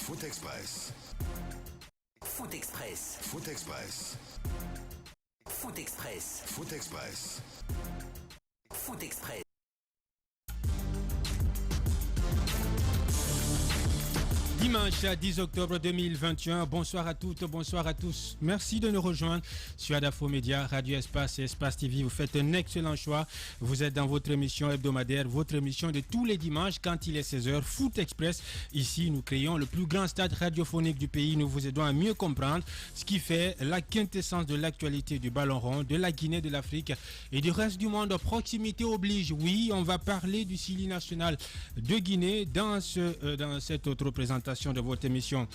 Foot Express. Foot Express. Foot Express. Foot Express. Foot Express. Foot Express. Dimanche 10 octobre 2021, bonsoir à toutes, bonsoir à tous. Merci de nous rejoindre sur Adafo Média, Radio Espace et Espace TV. Vous faites un excellent choix. Vous êtes dans votre émission hebdomadaire, votre émission de tous les dimanches quand il est 16h, Foot Express. Ici, nous créons le plus grand stade radiophonique du pays. Nous vous aidons à mieux comprendre ce qui fait la quintessence de l'actualité du ballon rond, de la Guinée, de l'Afrique et du reste du monde. Proximité oblige. Oui, on va parler du Sili national de Guinée dans cette autre présentation de votre émission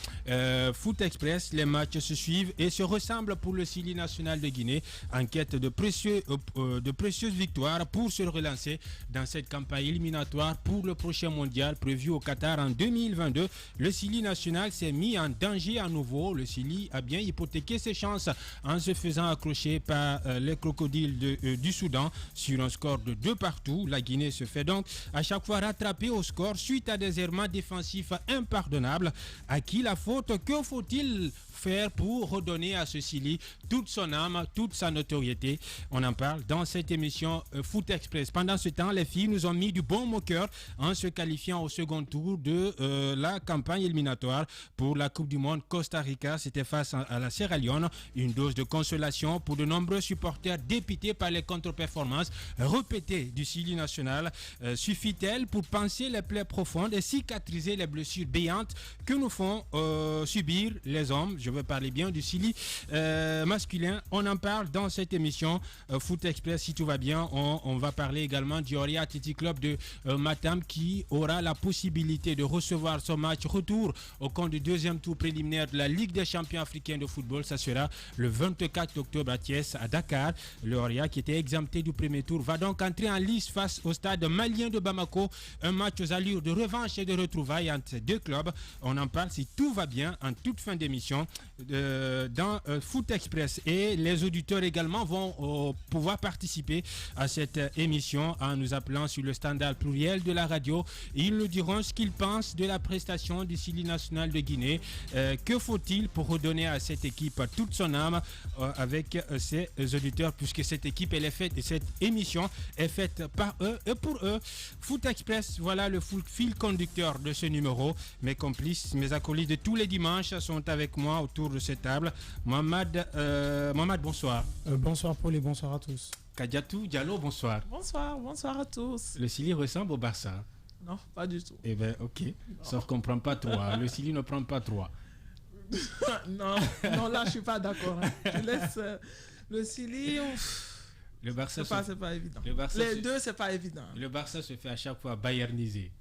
Foot Express. Les matchs se suivent et se ressemblent pour le Sili national de Guinée en quête de précieuses victoires pour se relancer dans cette campagne éliminatoire pour le prochain mondial prévu au Qatar en 2022. Le Sili national s'est mis en danger à nouveau. Le Sili a bien hypothéqué ses chances en se faisant accrocher par les crocodiles du Soudan sur un score de 2-2. La Guinée se fait donc à chaque fois rattraper au score suite à des errements défensifs impardonnables. À qui la faute? Que faut-il faire pour redonner à ce Sili toute son âme, toute sa notoriété? On en parle dans cette émission Foot Express. Pendant ce temps, les filles nous ont mis du bon au cœur en se qualifiant au second tour de la campagne éliminatoire pour la Coupe du Monde. Costa Rica, c'était face à la Sierra Leone. Une dose de consolation pour de nombreux supporters dépités par les contre-performances répétées du Sili national. Suffit-elle pour panser les plaies profondes et cicatriser les blessures béantes que nous font subir les hommes? Je veux parler bien du Sili masculin. On en parle dans cette émission Foot Express. Si tout va bien, on va parler également du Oria Athletic Club de Matam qui aura la possibilité de recevoir son match retour au compte du deuxième tour préliminaire de la Ligue des champions africains de football. Ça sera le 24 octobre à Thiès, à Dakar. Le Oria, qui était exempté du premier tour, va donc entrer en lice face au stade malien de Bamako. Un match aux allures de revanche et de retrouvailles entre ces deux clubs. On en parle si tout va bien en toute fin d'émission dans Foot Express. Et les auditeurs également vont pouvoir participer à cette émission en nous appelant sur le standard pluriel de la radio. Ils nous diront ce qu'ils pensent de la prestation du Sili national de Guinée. Que faut-il pour redonner à cette équipe toute son âme avec ces auditeurs, puisque cette équipe elle est faite et cette émission est faite par eux et pour eux. Foot Express, voilà le fil conducteur de ce numéro. Mes complices, mes acolytes de tous les dimanches sont avec moi autour de cette table. Mohamed, bonsoir. Bonsoir Paul et bonsoir à tous. Kadiatou Diallo, bonsoir. Bonsoir à tous. Le Sili ressemble au Barça? Non, pas du tout. Eh bien, ok. Non. Sauf qu'on ne prend pas 3. Le Sili ne prend pas 3. non, là, je ne suis pas d'accord. Hein. Je laisse le Sili... Le Barça c'est pas évident. Les deux, c'est pas évident. Le Barça se fait à chaque fois bayerniser.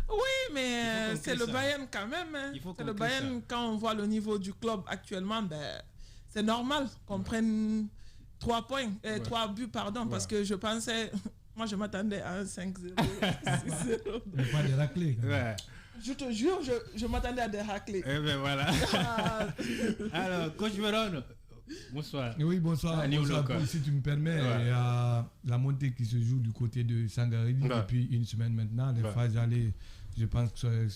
Oui, mais c'est le Bayern quand même. Hein. C'est le Bayern, quand on voit le niveau du club actuellement, c'est normal qu'on prenne 3 points, 3 buts, pardon, parce que je pensais... Moi, je m'attendais à un 5-0, 6-0. Mais pas des raclés. Ouais. Je te jure, je m'attendais à des raclés. Eh bien, voilà. Alors, Coach Veron, bonsoir. Oui, bonsoir. Si tu me permets, il y a la montée qui se joue du côté de Sangaré depuis une semaine maintenant. Les phases allées, je pense que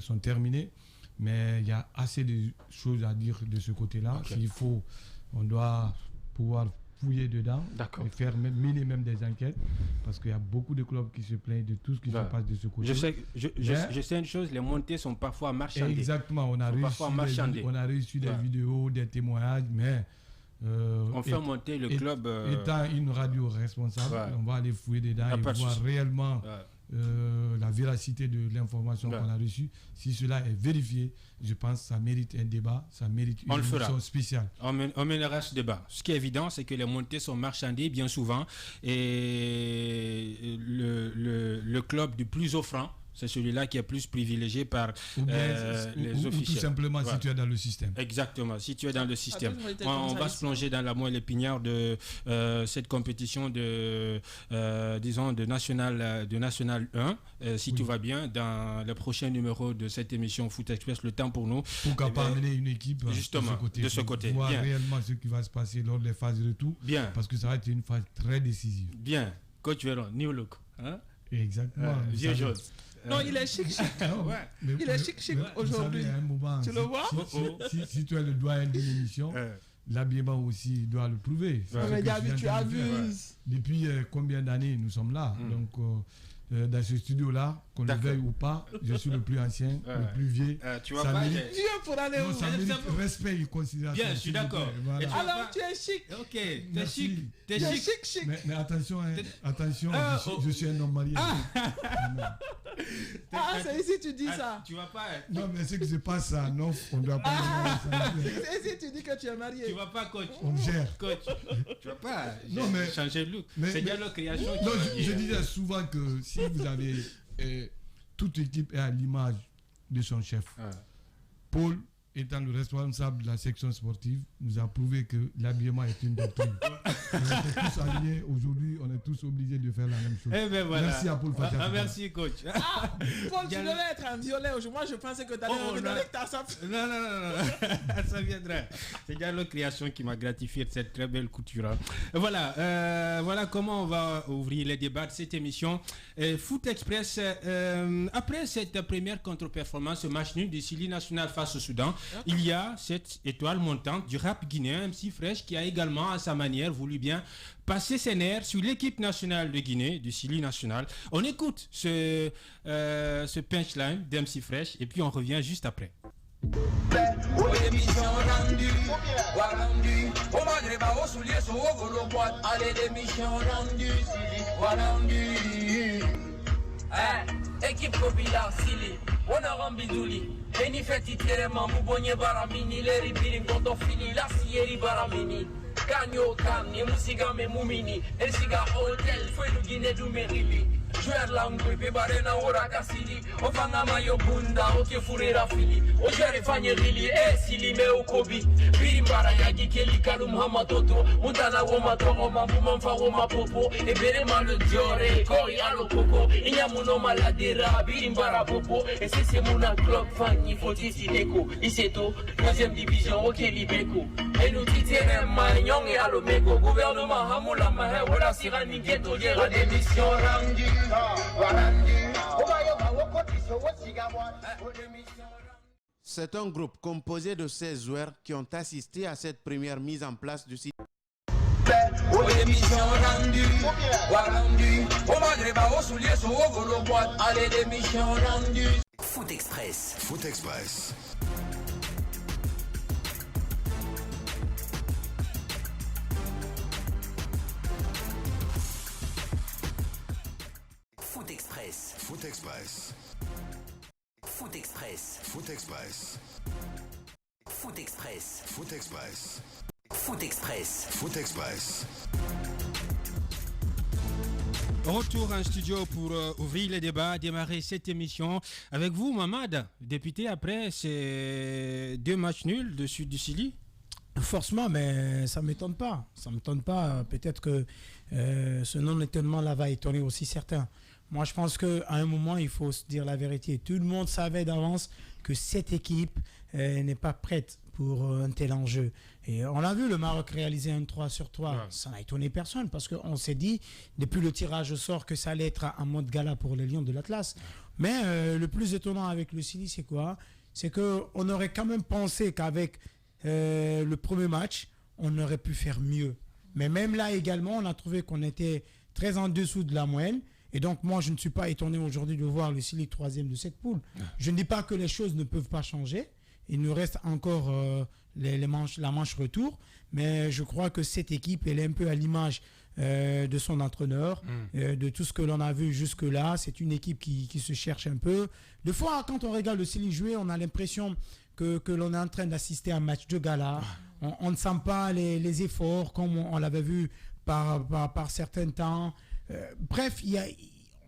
sont terminées. Mais il y a assez de choses à dire de ce côté-là. Okay. S'il faut, on doit pouvoir fouiller dedans et faire même des enquêtes, parce qu'il y a beaucoup de clubs qui se plaignent de tout ce qui se passe de ce côté. Je sais une chose, les montées sont parfois marchandées. Exactement, on a reçu des vidéos, des témoignages, mais on fait monter le club. Étant une radio responsable, on va aller fouiller dedans et voir réellement la véracité de l'information qu'on a reçue. Si cela est vérifié, je pense que ça mérite un débat, ça mérite une émission spéciale. On mènera ce débat. Ce qui est évident, c'est que les montées sont marchandées bien souvent et le club du plus offrant, c'est celui-là qui est plus privilégié par les officiels. Ou tout simplement si tu es dans le système. Exactement, si tu es dans le système. On va se plonger dans la moelle épinière de cette compétition de National 1, si tout va bien, dans le prochain numéro de cette émission Foot Express, le temps pour nous. Pourquoi pas amener une équipe justement, de ce côté. Voir réellement ce qui va se passer lors des phases de retour. Bien. Parce que ça va être une phase très décisive. Bien. Coach Veron, New Look. Hein? Exactement. Vieux jaune. Non, il est chic. Il est chic aujourd'hui. Tu le vois? Si tu as le doigt de l'émission, l'habillement aussi doit le prouver. Tu abuses. Depuis combien d'années nous sommes là? Donc, dans ce studio-là, qu'on le veuille ou pas, je suis le plus ancien, le plus vieux. Tu vois pas, vieux pour aller où? Ça mérite respect et considération. Bien, je suis d'accord. Voilà. Alors, tu es chic. Ok, t'es chic. T'es chic. Mais attention, je suis un homme marié. C'est ici que tu dis ça. Tu vas pas. Non, mais ce qui se passe à Nof, on doit pas. C'est ici que tu dis que tu es marié. Tu vas pas, coach. On gère. Coach, tu vas pas changer de look. C'est déjà leur création. Non, je disais souvent que si vous avez toute équipe est à l'image de son chef. Paul, étant le responsable de la section sportive, nous a prouvé que l'habillement est une doctrine. On était tous alignés. Aujourd'hui, on est tous obligés de faire la même chose. Voilà. Merci à Paul Fatia. Merci, coach. Paul, tu devais être un violet aujourd'hui. Moi, je pensais que tu allais avec ta sape. Non. Ça viendra. C'est déjà leur création qui m'a gratifié de cette très belle couture. Voilà comment on va ouvrir les débats de cette émission. Foot Express, après cette première contre-performance, match nul du Sili national face au Soudan, il y a cette étoile montante du rap guinéen, MC Fresh, qui a également, à sa manière, voulu bien passer ses nerfs sur l'équipe nationale de Guinée, du Sili national. On écoute ce punchline d'MC Fresh et puis on revient juste après. Équipe Kobila, Sili, on a Rambidouli. Eni feti tere mambu bonye baramini. Leri birin koto fili, la sieri baramini. Kanyo kan, ye musiga me mumini. El siga hotel, fue nu Guinée du merili. Jouer langue, pe barena ora kasili. Ofanga mayo bunda, oke furera fili. Ojere fanye rili, Sili me okobi. Birimbara yagi keli kalum hamatoto. Mutana woma toro mambu mamfa woma popo. Ebere malo diore, koi alo koko. Inyamuno maladera, birimbara popo. Et si c'est mon club fan, il faut ici déco. Ici tout, deuxième division, ok libeko. Et nous titere magnon et alomego. Gouvernement hamula mahe, wala sirani ghetto, gera démission rangi. C'est un groupe composé de 16 joueurs qui ont assisté à cette première mise en place du site. Foot Express. Foot Express. Foot Express. Foot Express. Foot Express. Foot Express. Foot Express. Foot Express. Foot Express. Foot Express. Retour en studio pour ouvrir les débats, démarrer cette émission avec vous, Mamad, député, après ces 2 matchs nuls de Sud du Sili. Forcément, mais ça ne m'étonne pas. Ça ne m'étonne pas. Peut-être que ce non-étonnement-là va étonner aussi certains. Moi, je pense qu'à un moment, il faut se dire la vérité. Tout le monde savait d'avance que cette équipe n'est pas prête pour un tel enjeu. Et on a vu le Maroc réaliser un 3-sur-3. Ouais. Ça n'a étonné personne parce qu'on s'est dit, depuis le tirage au sort, que ça allait être un mode gala pour les Lions de l'Atlas. Mais le plus étonnant avec le Sili, c'est quoi? C'est qu'on aurait quand même pensé qu'avec le premier match, on aurait pu faire mieux. Mais même là également, on a trouvé qu'on était très en dessous de la moyenne. Et donc, moi, je ne suis pas étonné aujourd'hui de voir le Sili 3e de cette poule. Je ne dis pas que les choses ne peuvent pas changer. Il nous reste encore la manche retour. Mais je crois que cette équipe, elle est un peu à l'image de son entraîneur, de tout ce que l'on a vu jusque-là. C'est une équipe qui se cherche un peu. Des fois, quand on regarde le Sili jouer, on a l'impression que l'on est en train d'assister à un match de gala. On ne sent pas les efforts comme on l'avait vu par certains temps. Bref,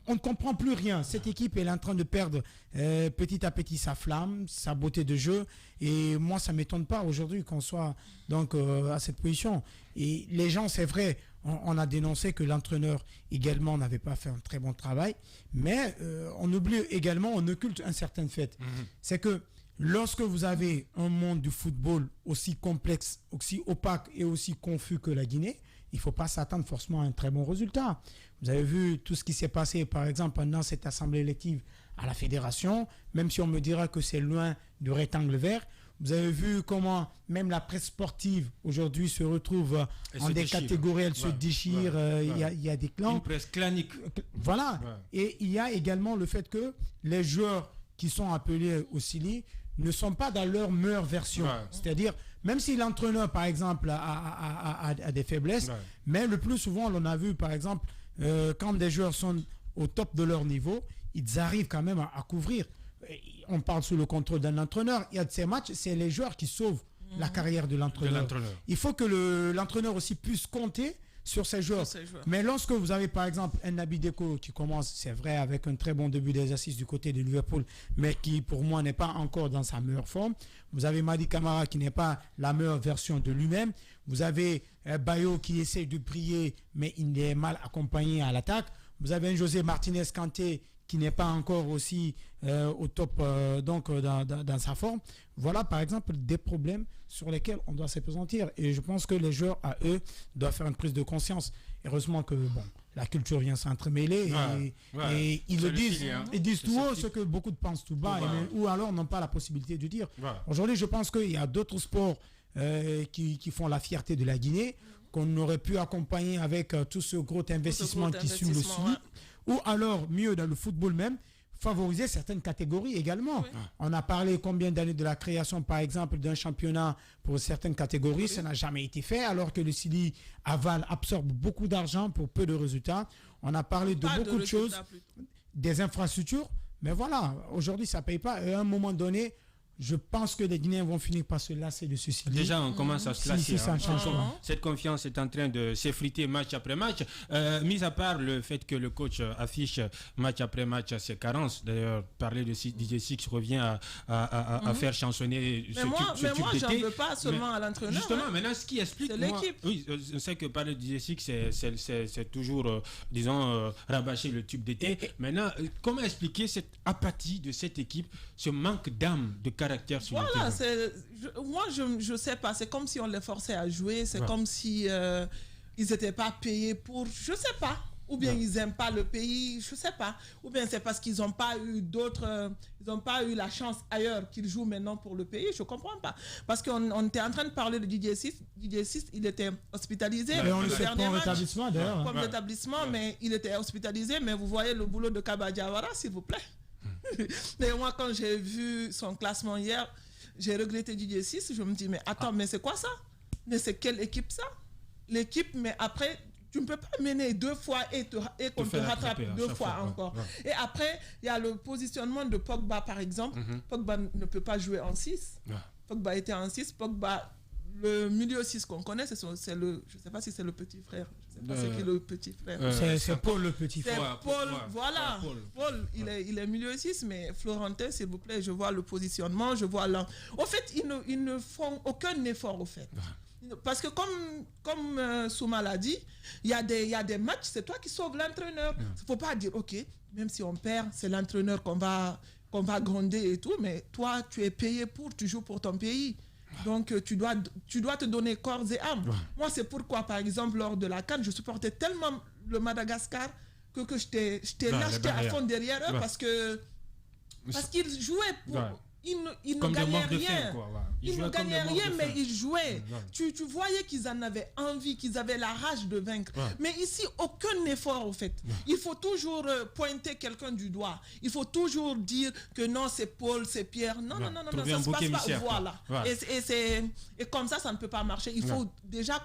on ne comprend plus rien. Cette équipe elle est en train de perdre petit à petit sa flamme, sa beauté de jeu. Et moi, ça ne m'étonne pas aujourd'hui qu'on soit donc à cette position. Et les gens, c'est vrai, on a dénoncé que l'entraîneur également n'avait pas fait un très bon travail. Mais on oublie également, on occulte un certain fait. C'est que lorsque vous avez un monde du football aussi complexe, aussi opaque et aussi confus que la Guinée, il ne faut pas s'attendre forcément à un très bon résultat. Vous avez vu tout ce qui s'est passé, par exemple, pendant cette assemblée élective à la fédération, même si on me dira que c'est loin du rectangle vert. Vous avez vu comment même la presse sportive aujourd'hui se retrouve en des catégories, elle se déchire, il y a des clans. Une presse clanique. Voilà. Et il y a également le fait que les joueurs qui sont appelés au CILI ne sont pas dans leur meilleure version. C'est-à-dire, même si l'entraîneur, par exemple, a des faiblesses, mais le plus souvent, on a vu, par exemple, quand des joueurs sont au top de leur niveau, ils arrivent quand même à couvrir. On parle sous le contrôle d'un entraîneur. Il y a de ces matchs, c'est les joueurs qui sauvent la carrière de l'entraîneur. Il faut que l'entraîneur aussi puisse compter sur ses joueurs. Mais lorsque vous avez par exemple un Naby Deco qui commence, c'est vrai, avec un très bon début d'exercice du côté de Liverpool, mais qui pour moi n'est pas encore dans sa meilleure forme. Vous avez Madi Camara qui n'est pas la meilleure version de lui-même. Vous avez Bayo qui essaie de briller, mais il est mal accompagné à l'attaque. Vous avez un José Martinez Kanté qui n'est pas encore aussi au top dans sa forme. Voilà par exemple des problèmes sur lesquels on doit s'appesantir. Et je pense que les joueurs, à eux, doivent faire une prise de conscience. Heureusement que la culture vient s'entremêler et ils le disent. Ils disent tout haut ce que beaucoup pensent tout bas, ou alors n'ont pas la possibilité de dire. Aujourd'hui, je pense qu'il y a d'autres sports qui font la fierté de la Guinée, qu'on aurait pu accompagner avec tout ce gros investissement qui suit le CILI. Ou alors, mieux dans le football même, favoriser certaines catégories également. On a parlé combien d'années de la création, par exemple, d'un championnat pour certaines catégories. Ça n'a jamais été fait, alors que le CILI absorbe beaucoup d'argent pour peu de résultats. On a parlé de beaucoup de choses, des infrastructures. Mais voilà, aujourd'hui, ça ne paye pas. Et à un moment donné, je pense que les Guinéens vont finir par se lasser de ceci. Déjà, on commence à se lasser. Cette confiance est en train de s'effriter match après match. Mis à part le fait que le coach affiche match après match ses carences. D'ailleurs, parler de DJ Six revient à faire chansonner ce type d'été. Mais moi, j'en veux pas seulement à l'entraîneur. Justement, maintenant, ce qui explique... C'est l'équipe. Oui, on sait que parler de DJ Six, c'est toujours, disons, rabâcher le tube d'été. Maintenant, comment expliquer cette apathie de cette équipe, ce manque d'âme, de caractère? Voilà, moi je sais pas, c'est comme si on les forçait à jouer, c'est comme si ils n'étaient pas payés pour, je sais pas, ou bien ils n'aiment pas le pays, je sais pas, ou bien c'est parce qu'ils n'ont pas eu ils n'ont pas eu la chance ailleurs qu'ils jouent maintenant pour le pays, je comprends pas, parce qu'on était en train de parler de DJ 6, il était hospitalisé, on le fait pour rétablissement d'ailleurs, comme rétablissement, mais il était hospitalisé, mais vous voyez le boulot de Kaba Diawara, s'il vous plaît. Mais moi, quand j'ai vu son classement hier, j'ai regretté DJ 6. Je me dis, mais attends, mais c'est quoi ça? Mais c'est quelle équipe ça? L'équipe, mais après, tu ne peux pas mener 2 fois et qu'on te rattrape 2 fois encore. Et après, il y a le positionnement de Pogba, par exemple. Pogba ne peut pas jouer en 6. Pogba était en 6. Pogba, le milieu 6 qu'on connaît, je ne sais pas si c'est le petit frère. Je ne sais pas c'est qui le petit frère. C'est Paul le petit frère. C'est Paul, voilà. Paul, il est milieu 6, mais Florentin, s'il vous plaît, je vois le positionnement, je vois là. Au fait, ils ne font aucun effort, au fait. Parce que comme Souma l'a dit, il y a des matchs, c'est toi qui sauves l'entraîneur. Il ne faut pas dire, ok, même si on perd, c'est l'entraîneur qu'on va gronder et tout, mais toi, tu es payé tu joues pour ton pays. Donc, tu dois te donner corps et âme. Moi, c'est pourquoi, par exemple, lors de la CAN, je supportais tellement le Madagascar que j'étais à fond derrière eux parce qu'ils jouaient pour... Ils ne gagnaient rien. Ils ne gagnaient rien, mais ils jouaient. Tu voyais qu'ils en avaient envie, qu'ils avaient la rage de vaincre. Mais ici, aucun effort, au fait. Il faut toujours pointer quelqu'un du doigt. Il faut toujours dire que non, c'est Paul, c'est Pierre. Non, ça ne se passe pas. Voilà. Et comme ça ne peut pas marcher. Il faut déjà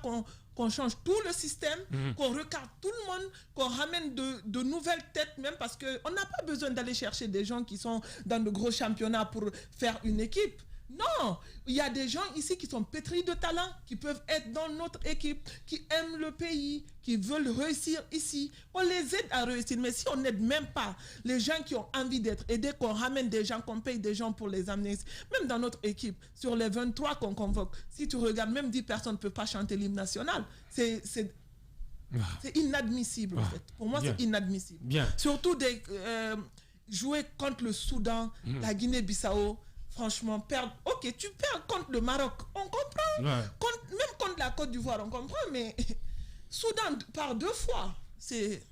qu'on change tout le système, qu'on recadre tout le monde, qu'on ramène de nouvelles têtes même, parce qu'on n'a pas besoin d'aller chercher des gens qui sont dans de gros championnats pour faire une équipe. Non, il y a des gens ici qui sont pétris de talent, qui peuvent être dans notre équipe, qui aiment le pays, qui veulent réussir ici. On les aide à réussir, mais si on n'aide même pas les gens qui ont envie d'être aidés, qu'on ramène des gens, qu'on paye des gens pour les amener ici, même dans notre équipe, sur les 23 qu'on convoque, si tu regardes, même 10 personnes ne peuvent pas chanter l'hymne national. C'est inadmissible, en fait. Pour moi, c'est inadmissible. Surtout jouer contre le Soudan, la Guinée-Bissau. Franchement, perdre. Ok, tu perds contre le Maroc, on comprend. Même contre la Côte d'Ivoire, on comprend, mais Soudan par 2 fois. C'est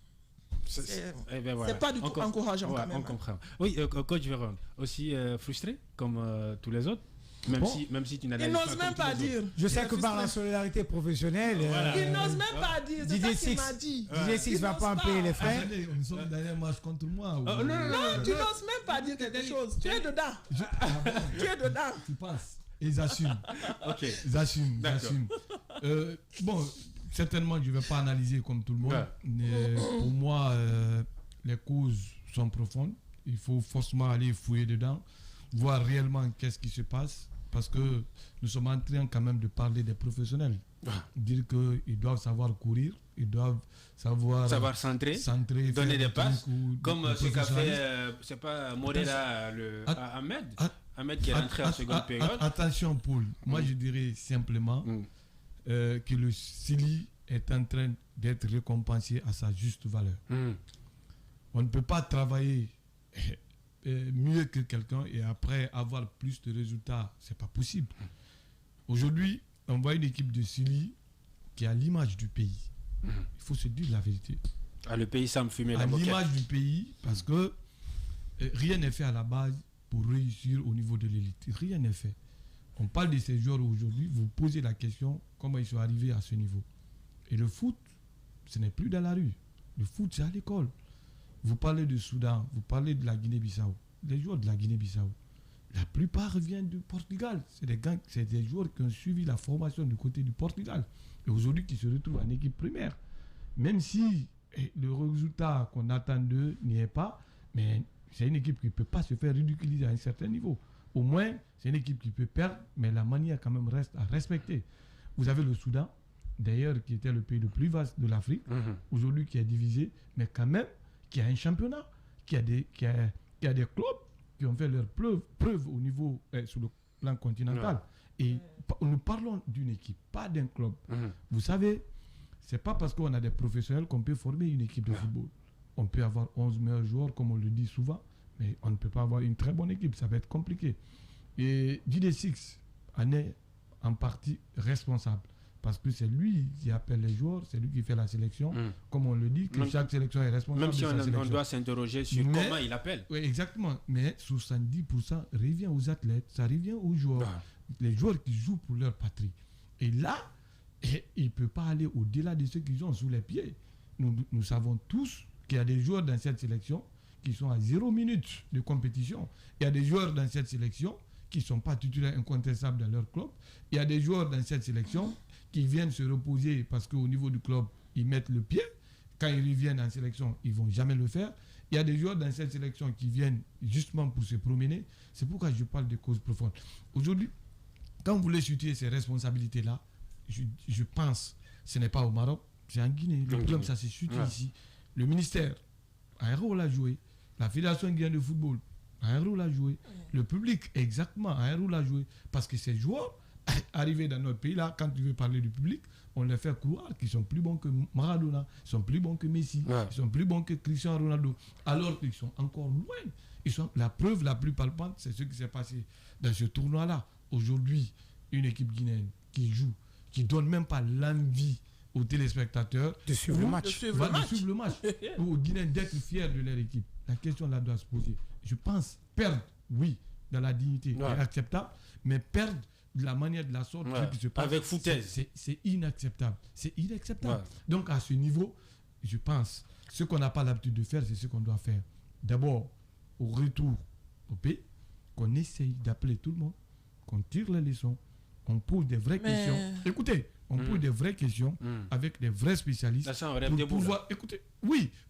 pas du tout encourageant quand même. On comprend. Oui, coach Véron, aussi frustré comme tous les autres, même si tu n'analyses pas. Il n'ose même pas dire. Je sais que par la solidarité professionnelle, il n'ose même pas dire. C'est ça qu'il m'a dit. DJ Six va pas en payer les frais. Nous sommes dans un match contre moi. Non, tu n'oses même pas dire quelque chose. Tu es dedans. Tu es dedans. Tu penses. Ils assument. Ok. Ils assument. Bon, certainement, je ne vais pas analyser comme tout le monde. Mais pour moi, les causes sont profondes. Il faut forcément aller fouiller dedans, voir réellement qu'est-ce qui se passe. Parce que nous sommes en train quand même de parler des professionnels. Dire qu'ils doivent savoir courir, ils doivent savoir centrer, donner des passes, comme ce qu'a fait, c'est pas Morera, Ahmed qui est rentré en seconde période. Attention Paul, moi je dirais simplement que le Sili est en train d'être récompensé à sa juste valeur. On ne peut pas travailler mieux que quelqu'un et après avoir plus de résultats, c'est pas possible. Aujourd'hui, on voit une équipe de Sili qui a l'image du pays. Il faut se dire la vérité. Le pays semble fumer la moquette. À l'image du pays, parce que rien n'est fait à la base pour réussir au niveau de l'élite. Rien n'est fait. On parle de ces joueurs aujourd'hui, vous posez la question comment ils sont arrivés à ce niveau. Et le foot, ce n'est plus dans la rue. Le foot, c'est à l'école. Vous parlez du Soudan, vous parlez de la Guinée-Bissau. Les joueurs de la Guinée-Bissau, la plupart viennent du Portugal. C'est des joueurs qui ont suivi la formation du côté du Portugal. Et aujourd'hui, qui se retrouvent en équipe primaire. Même si le résultat qu'on attend d'eux n'y est pas, mais c'est une équipe qui ne peut pas se faire ridiculiser à un certain niveau. Au moins, c'est une équipe qui peut perdre, mais la manière quand même reste à respecter. Vous avez le Soudan, d'ailleurs, qui était le pays le plus vaste de l'Afrique, aujourd'hui qui est divisé, mais quand même, qui a un championnat, qui a des clubs qui ont fait leur preuve au niveau, sur le plan continental. Et nous parlons d'une équipe, pas d'un club. Vous savez, c'est pas parce qu'on a des professionnels qu'on peut former une équipe de football. On peut avoir 11 meilleurs joueurs, comme on le dit souvent, mais on ne peut pas avoir une très bonne équipe, ça va être compliqué. Et DJ Six en est en partie responsable. Parce que c'est lui qui appelle les joueurs, c'est lui qui fait la sélection. Comme on le dit, que chaque sélection est responsable. Même si on doit s'interroger sur comment il appelle. Oui, exactement. Mais 70% revient aux athlètes, ça revient aux joueurs. Les joueurs qui jouent pour leur patrie. Et là, il ne peut pas aller au-delà de ceux qui ont sous les pieds. Nous savons tous qu'il y a des joueurs dans cette sélection qui sont à 0 minutes de compétition. Il y a des joueurs dans cette sélection qui ne sont pas titulaires incontestables dans leur club. Il y a des joueurs dans cette sélection qui viennent se reposer parce qu'au niveau du club, ils mettent le pied. Quand ils reviennent en sélection, ils ne vont jamais le faire. Il y a des joueurs dans cette sélection qui viennent justement pour se promener. C'est pourquoi je parle de causes profondes. Aujourd'hui, quand vous voulez situer ces responsabilités-là, je pense, ce n'est pas au Maroc, c'est en Guinée. Le problème, ça se situe ici. Le ministère a un rôle à jouer. La Fédération guinéenne de football a un rôle à jouer. Le public, exactement, a un rôle à jouer. Parce que ces joueurs, arrivés dans notre pays, là, quand tu veux parler du public, on les fait croire qu'ils sont plus bons que Maradona, ils sont plus bons que Messi, ils sont plus bons que Cristiano Ronaldo, alors qu'ils sont encore loin. La preuve la plus palpable, c'est ce qui s'est passé dans ce tournoi-là. Aujourd'hui, une équipe guinéenne qui joue, qui ne donne même pas l'envie aux téléspectateurs de suivre le match. Aux Guinéens d'être fiers de leur équipe. La question là doit se poser. Je pense perdre, oui, dans la dignité est acceptable, mais perdre de la manière, de la sorte qui se passe, avec foutaise, c'est inacceptable. C'est inacceptable. Donc à ce niveau, je pense, ce qu'on n'a pas l'habitude de faire, c'est ce qu'on doit faire. D'abord, au retour au pays, qu'on essaye d'appeler tout le monde, qu'on tire les leçons, on pose des vraies questions. Écoutez, on pose des vraies questions avec des vrais spécialistes pour pouvoir,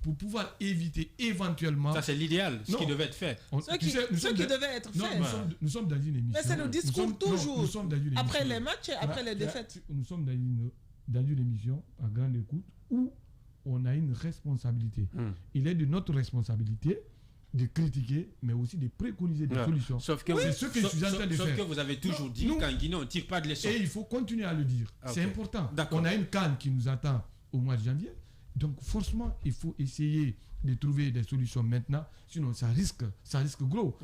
pour pouvoir éviter éventuellement. Ça, c'est l'idéal, ce qui devait être fait. Ce qui devait être fait. Nous sommes dans une émission. Mais c'est le discours toujours. Après les matchs et après les défaites. Nous sommes dans une émission à grande écoute où on a une responsabilité. Il est de notre responsabilité de critiquer, mais aussi de préconiser des solutions. Sauf que, c'est ce que je suis en train de faire. Sauf que vous avez toujours dit qu'en Guinée, on ne tire pas de leçons. Et il faut continuer à le dire. C'est important. On a une CAN qui nous attend au mois de janvier. Donc, forcément, il faut essayer de trouver des solutions maintenant. Sinon, ça risque gros.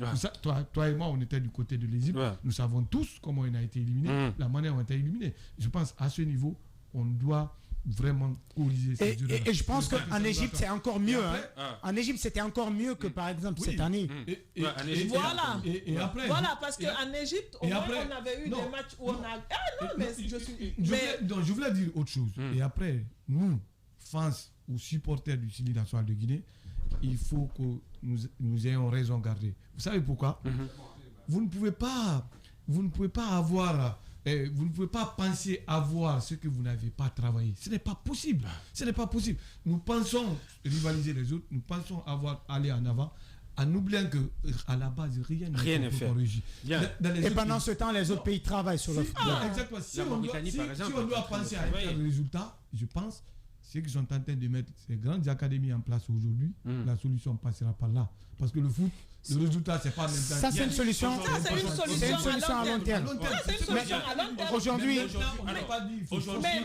Toi et moi, on était du côté de l'Égypte. Nous savons tous comment on a été éliminé, la manière dont on a été éliminé. Je pense à ce niveau, on doit vraiment corriger ces erreurs. Et je pense qu'en Égypte, c'est encore mieux. En Égypte, c'était encore mieux que par exemple cette année. Voilà, parce qu'en Égypte, au moins, on avait eu des matchs où on a... Ah non, mais je suis... Je voulais dire autre chose. Et après, nous, fans ou supporters du Syli national de Guinée, il faut que nous ayons raison gardée. Vous savez pourquoi? Vous ne pouvez pas avoir... vous ne pouvez pas penser avoir ce que vous n'avez pas travaillé. Ce n'est pas possible. Ce n'est pas possible. Nous pensons rivaliser les autres, nous pensons aller en avant, en oubliant qu'à la base, rien n'est fait. Et pendant ce temps, les autres pays travaillent sur le football. Exactement. Si on doit penser à un résultat, je pense, ceux qui sont en train de mettre ces grandes académies en place aujourd'hui, la solution passera par là. Parce que le foot, le résultat, c'est pas maintenant. Ça, c'est une solution. C'est une solution à long terme. Aujourd'hui,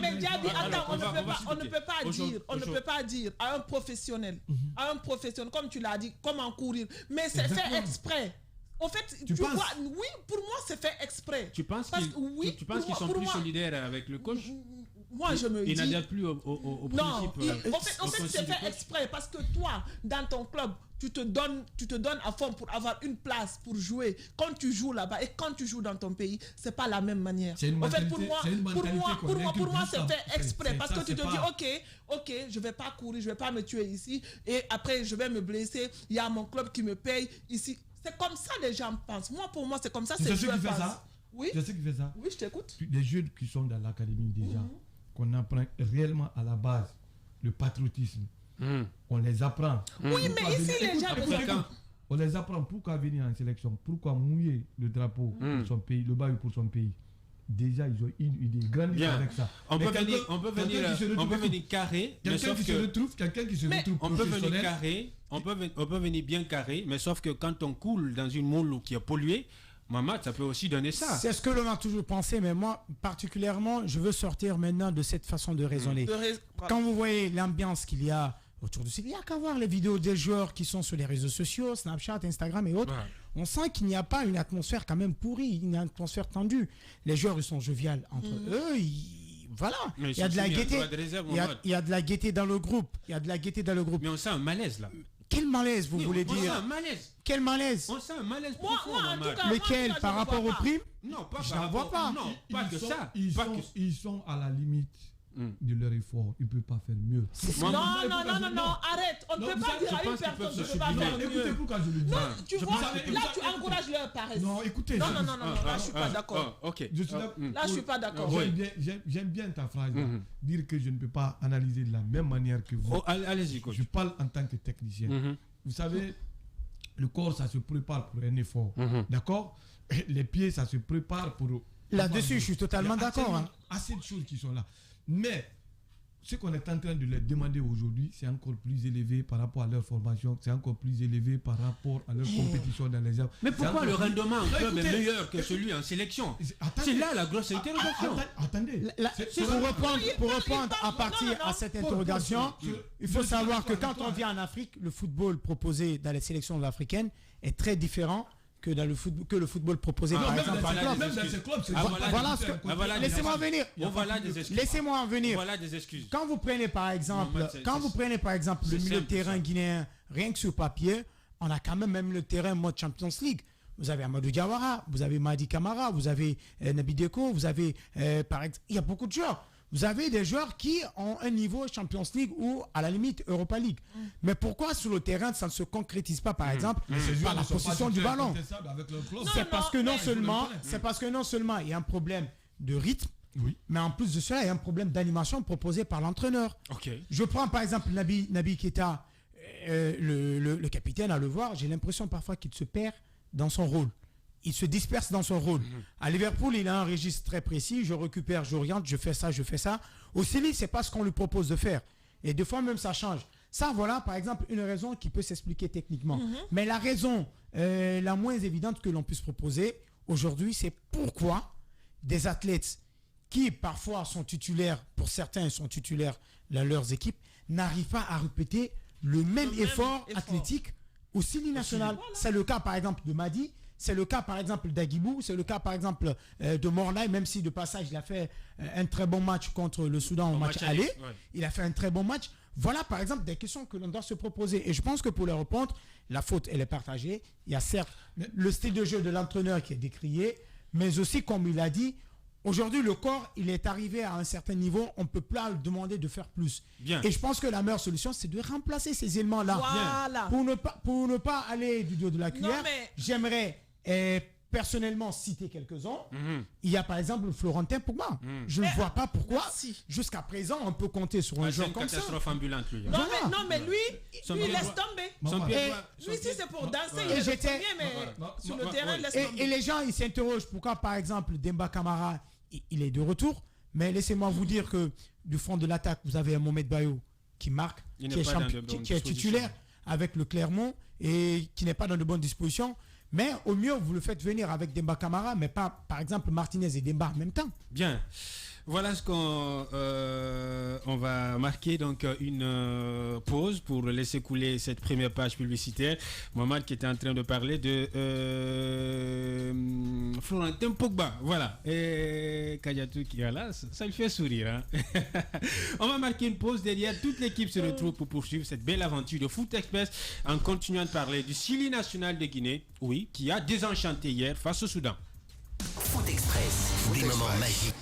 mais Diaby, attends, on ne peut pas dire à un professionnel, comme tu l'as dit, comment courir, mais c'est fait exprès. En fait, tu vois, oui, pour moi, c'est fait exprès. Tu penses qu'ils sont plus solidaires avec le coach? Moi, je me dis... Il n'adhère plus au principe. En fait, c'est fait exprès parce que toi, dans ton club, tu te donnes à fond pour avoir une place pour jouer. Quand tu joues là-bas et quand tu joues dans ton pays, c'est pas la même manière. En fait, pour moi, c'est fait exprès parce que tu te dis, ok, je vais pas courir, je vais pas me tuer ici et après je vais me blesser. Il y a mon club qui me paye ici. C'est comme ça les gens pensent. Pour moi, c'est comme ça. C'est ceux qui font ça. Oui. C'est ceux qui font ça. Oui, je t'écoute. Les jeunes qui sont dans l'académie déjà, qu'on apprend réellement à la base le patriotisme. On les apprend. Oui, mais ici les gens... On les apprend pourquoi venir en sélection, pourquoi mouiller le drapeau pour son pays, le bail pour son pays. Déjà, ils ont une idée grande avec ça. On peut venir carré, mais sauf que... Quelqu'un qui se retrouve on peut venir carré, on peut venir bien carré, mais sauf que quand on coule dans une moule qui est polluée, Maman, ça peut aussi donner ça. C'est ce que l'on a toujours pensé, mais moi, particulièrement, je veux sortir maintenant de cette façon de raisonner. Quand vous voyez l'ambiance qu'il y a autour de ça, il n'y a qu'à voir les vidéos des joueurs qui sont sur les réseaux sociaux, Snapchat, Instagram et autres. Ouais. On sent qu'il n'y a pas une atmosphère quand même pourrie, une atmosphère tendue. Les joueurs, ils sont joviales entre eux, voilà, il y a de la gaieté. Il y a de la gaieté dans le groupe. Il y a de la gaieté dans le groupe. Mais on sent un malaise là. Quel malaise vous voulez dire? On sent un malaise. Quel malaise? On sent un malaise profond. Lequel? Par rapport aux primes? Non, pas je n'en vois pas. Non, pas que ça. Ils sont à la limite de leur effort. Ils ne peuvent pas faire mieux. Non, arrête. On ne peut pas dire à une personne je ne peux pas faire mieux. Écoutez pourquoi je le dis. Non, tu vois, là tu encourages leur paresse. Non, écoutez. Non, là je ne suis pas d'accord. Ok. Là je ne suis pas d'accord. J'aime bien ta phrase. Dire que je ne peux pas analyser de la même manière que vous. Allez-y, coach. Je parle en tant que technicien. Vous savez, le corps, ça se prépare pour un effort. D'accord? Les pieds, ça se prépare pour... Là-dessus, je suis totalement d'accord. Il y a assez de choses qui sont là. Mais ce qu'on est en train de leur demander aujourd'hui, c'est encore plus élevé par rapport à leur formation, c'est encore plus élevé par rapport à leur compétition dans les arbres. Mais pourquoi le rendement en club est meilleur que celui en sélection? C'est là la grosse interrogation. Attendez. Pour répondre à partir à cette interrogation, il faut savoir que quand on vient en Afrique, le football proposé dans les sélections africaines est très différent que le football proposé par exemple par club. Laissez-moi venir. Laissez-moi en venir. Voilà des excuses. Quand vous prenez par exemple le milieu de terrain guinéen, rien que sur papier, on a quand même le terrain mode Champions League. Vous avez Amadou Diawara, vous avez Madi Camara, vous avez Nabi Deko, vous avez par exemple, il y a beaucoup de joueurs. Vous avez des joueurs qui ont un niveau Champions League ou à la limite Europa League. Mais pourquoi sur le terrain ça ne se concrétise pas par exemple par la possession du ballon? C'est parce que non seulement il y a un problème de rythme, mais en plus de cela il y a un problème d'animation proposé par l'entraîneur. Je prends par exemple Nabi Keita, le capitaine, à le voir, j'ai l'impression parfois qu'il se perd dans son rôle. Il se disperse dans son rôle. À Liverpool, il a un registre très précis. Je récupère, j'oriente, je fais ça. Au Syli, c'est pas ce qu'on lui propose de faire. Et des fois, même, ça change. Ça, voilà, par exemple, une raison qui peut s'expliquer techniquement. Mais la raison la moins évidente que l'on puisse proposer aujourd'hui, c'est pourquoi des athlètes qui, parfois, sont titulaires, pour certains, sont titulaires dans leurs équipes, n'arrivent pas à répéter le même effort athlétique au Syli national. Voilà. C'est le cas, par exemple, de Madi, C'est le cas par exemple d'Agibou, c'est le cas par exemple de Morlaï, même si de passage il a fait un très bon match contre le Soudan au match aller. Il a fait un très bon match. Voilà par exemple des questions que l'on doit se proposer. Et je pense que pour les répondre, la faute elle est partagée. Il y a certes le style de jeu de l'entraîneur qui est décrié, mais aussi comme il a dit, aujourd'hui le corps il est arrivé à un certain niveau, on ne peut pas le demander de faire plus. Bien. Et je pense que la meilleure solution c'est de remplacer ces éléments-là. Voilà. Pour ne pas aller du dos de la cuillère, j'aimerais personnellement citer quelques-uns. Il y a par exemple Florentin Pogba. Je ne vois pas pourquoi jusqu'à présent on peut compter sur un joueur comme ça. C'est une catastrophe ambulante lui. Non mais lui il laisse tomber. Lui si c'est pour danser, il est le premier, mais sur le terrain il laisse tomber. Et les gens ils s'interrogent pourquoi par exemple Demba Camara il est de retour, mais laissez-moi vous dire que du front de l'attaque vous avez un Mohamed Bayo qui marque, qui est titulaire avec le Clermont et qui n'est pas dans de bonnes dispositions. Mais au mieux, vous le faites venir avec Demba Camara, mais pas, par exemple, Martinez et Demba en même temps. Bien. Voilà ce qu'on va marquer donc une pause pour laisser couler cette première page publicitaire. Mohamed qui était en train de parler de Florentin Pogba. Voilà. Et Kadiatou qui est là, ça lui fait sourire. Hein. On va marquer une pause. Derrière, toute l'équipe se retrouve pour poursuivre cette belle aventure de Foot Express en continuant de parler du Sili national de Guinée, oui, qui a désenchanté hier face au Soudan. Foot Express, des moments magiques.